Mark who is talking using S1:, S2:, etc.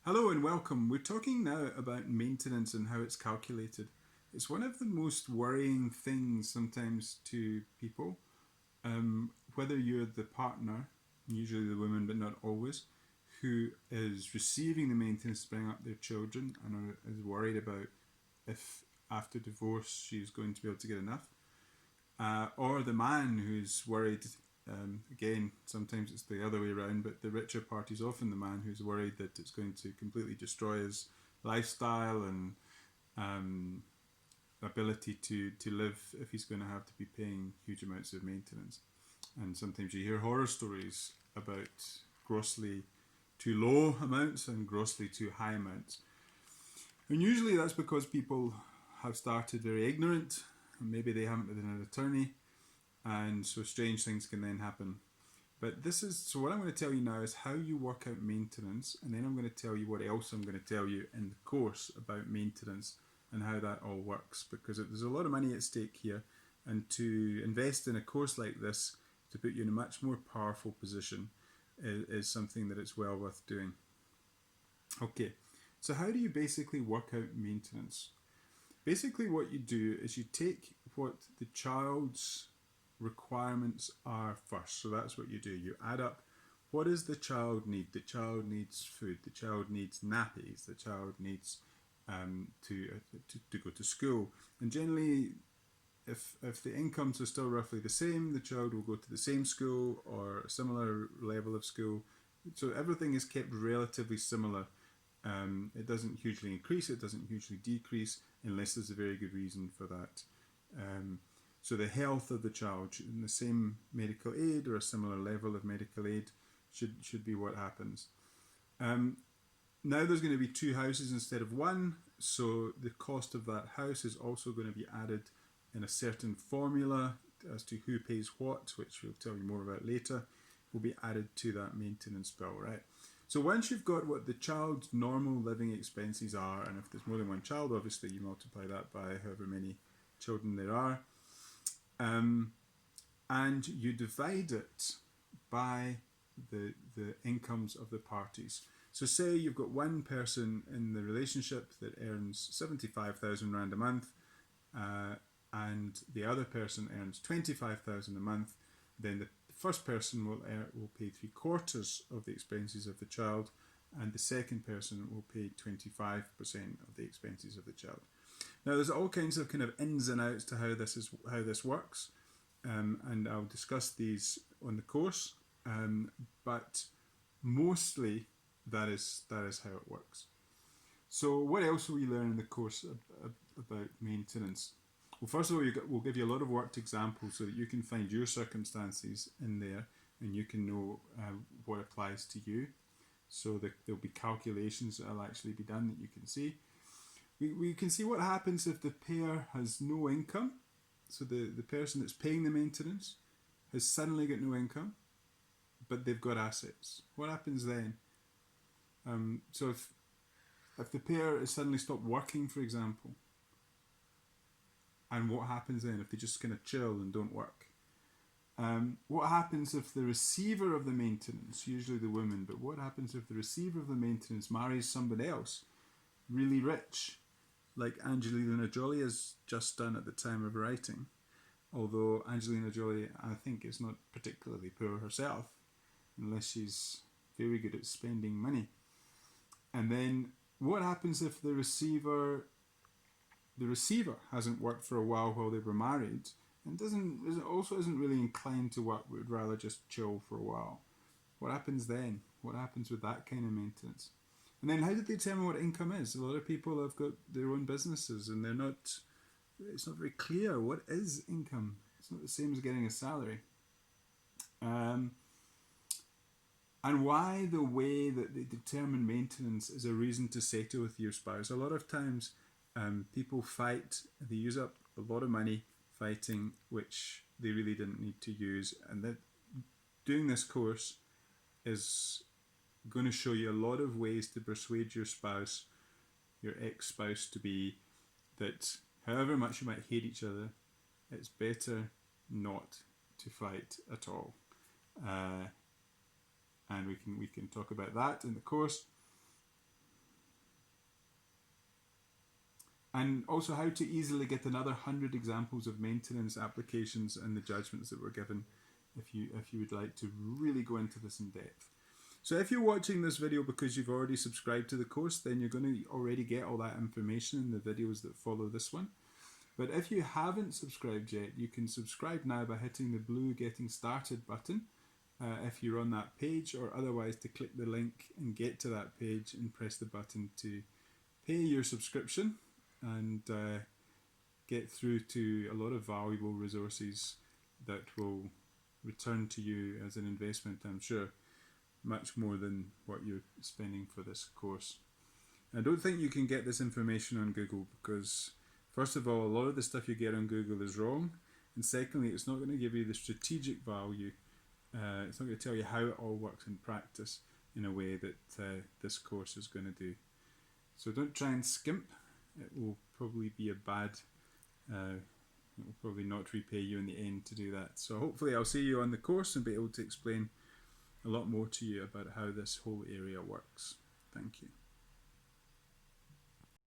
S1: Hello and welcome. We're talking now about maintenance and how it's calculated. It's one of the most worrying things sometimes to people, whether you're the partner, usually the woman but not always, who is receiving the maintenance to bring up their children and is worried about if after divorce she's going to be able to get enough, or the man who's worried. Again, sometimes it's the other way around, but the richer party is often the man who's worried that it's going to completely destroy his lifestyle and um, ability to live if he's going to have to be paying huge amounts of maintenance. And sometimes you hear horror stories about grossly too low amounts and grossly too high amounts. And usually that's because people have started very ignorant, and maybe they haven't been an attorney, and so strange things can then happen. But this is so what I'm going to tell you now is how you work out maintenance, and then I'm going to tell you what else I'm going to tell you in the course about maintenance and how that all works, because there's a lot of money at stake here, and to invest in a course like this to put you in a much more powerful position is something that it's well worth doing. Okay, so how do you basically work out maintenance? Basically, what you do is you take what the child's requirements are first. So that's what you do. You add up what does the child need? The child needs food. The child needs nappies. The child needs to go to school. And generally, if the incomes are still roughly the same, the child will go to the same school or a similar level of school. So everything is kept relatively similar. It doesn't hugely increase, it doesn't hugely decrease, unless there's a very good reason for that. So the health of the child in the same medical aid or a similar level of medical aid should be what happens. Now there's going to be two houses instead of one, so the cost of that house is also going to be added in a certain formula as to who pays what, which we'll tell you more about later, will be added to that maintenance bill, right? So once you've got what the child's normal living expenses are, and if there's more than one child, obviously you multiply that by however many children there are, and you divide it by the incomes of the parties. So say you've got one person in the relationship that earns 75,000 rand a month, and the other person earns 25,000 a month, then the first person will pay 3/4 of the expenses of the child, and the second person will pay 25% of the expenses of the child. Now, there's all kinds of kind of ins and outs to how this works, and I'll discuss these on the course. But mostly that is how it works. So, what else will we learn in the course about maintenance? Well, first of all, we'll give you a lot of worked examples so that you can find your circumstances in there and you can know what applies to you. So there'll be calculations that will actually be done that you can see. We can see what happens if the pair has no income. So the person that's paying the maintenance has suddenly got no income, but they've got assets. What happens then? So if the pair has suddenly stopped working, for example, and what happens then if they just kind of chill and don't work? What happens if the receiver of the maintenance, usually the woman, but what happens if the receiver of the maintenance marries somebody else, really rich, like Angelina Jolie has just done at the time of writing? Although Angelina Jolie, I think, is not particularly poor herself, unless she's very good at spending money. And then what happens if the receiver hasn't worked for a while they were married and isn't really inclined to work, would rather just chill for a while? What happens then? What happens with that kind of maintenance? And then how do they determine what income is? A lot of people have got their own businesses and it's not very clear what is income. It's not the same as getting a salary. And why the way that they determine maintenance is a reason to settle with your spouse. A lot of times people fight, they use up a lot of money fighting, which they really didn't need to use. And that doing this course is going to show you a lot of ways to persuade your spouse, your ex-spouse, to be that however much you might hate each other, it's better not to fight at all. And we can talk about that in the course. and also how to easily get another 100 examples of maintenance applications and the judgments that were given if you would like to really go into this in depth. So if you're watching this video because you've already subscribed to the course, then you're going to already get all that information in the videos that follow this one. But if you haven't subscribed yet, you can subscribe now by hitting the blue Getting Started button if you're on that page, or otherwise to click the link and get to that page and press the button to pay your subscription and get through to a lot of valuable resources that will return to you as an investment, I'm sure, much more than what you're spending for this course. I don't think you can get this information on Google because, first of all, a lot of the stuff you get on Google is wrong, and secondly, it's not going to give you the strategic value. It's not going to tell you how it all works in practice in a way that this course is going to do. So don't try and skimp. It will probably be a bad, it will probably not repay you in the end to do that. So hopefully I'll see you on the course and be able to explain a lot more to you about how this whole area works. Thank you.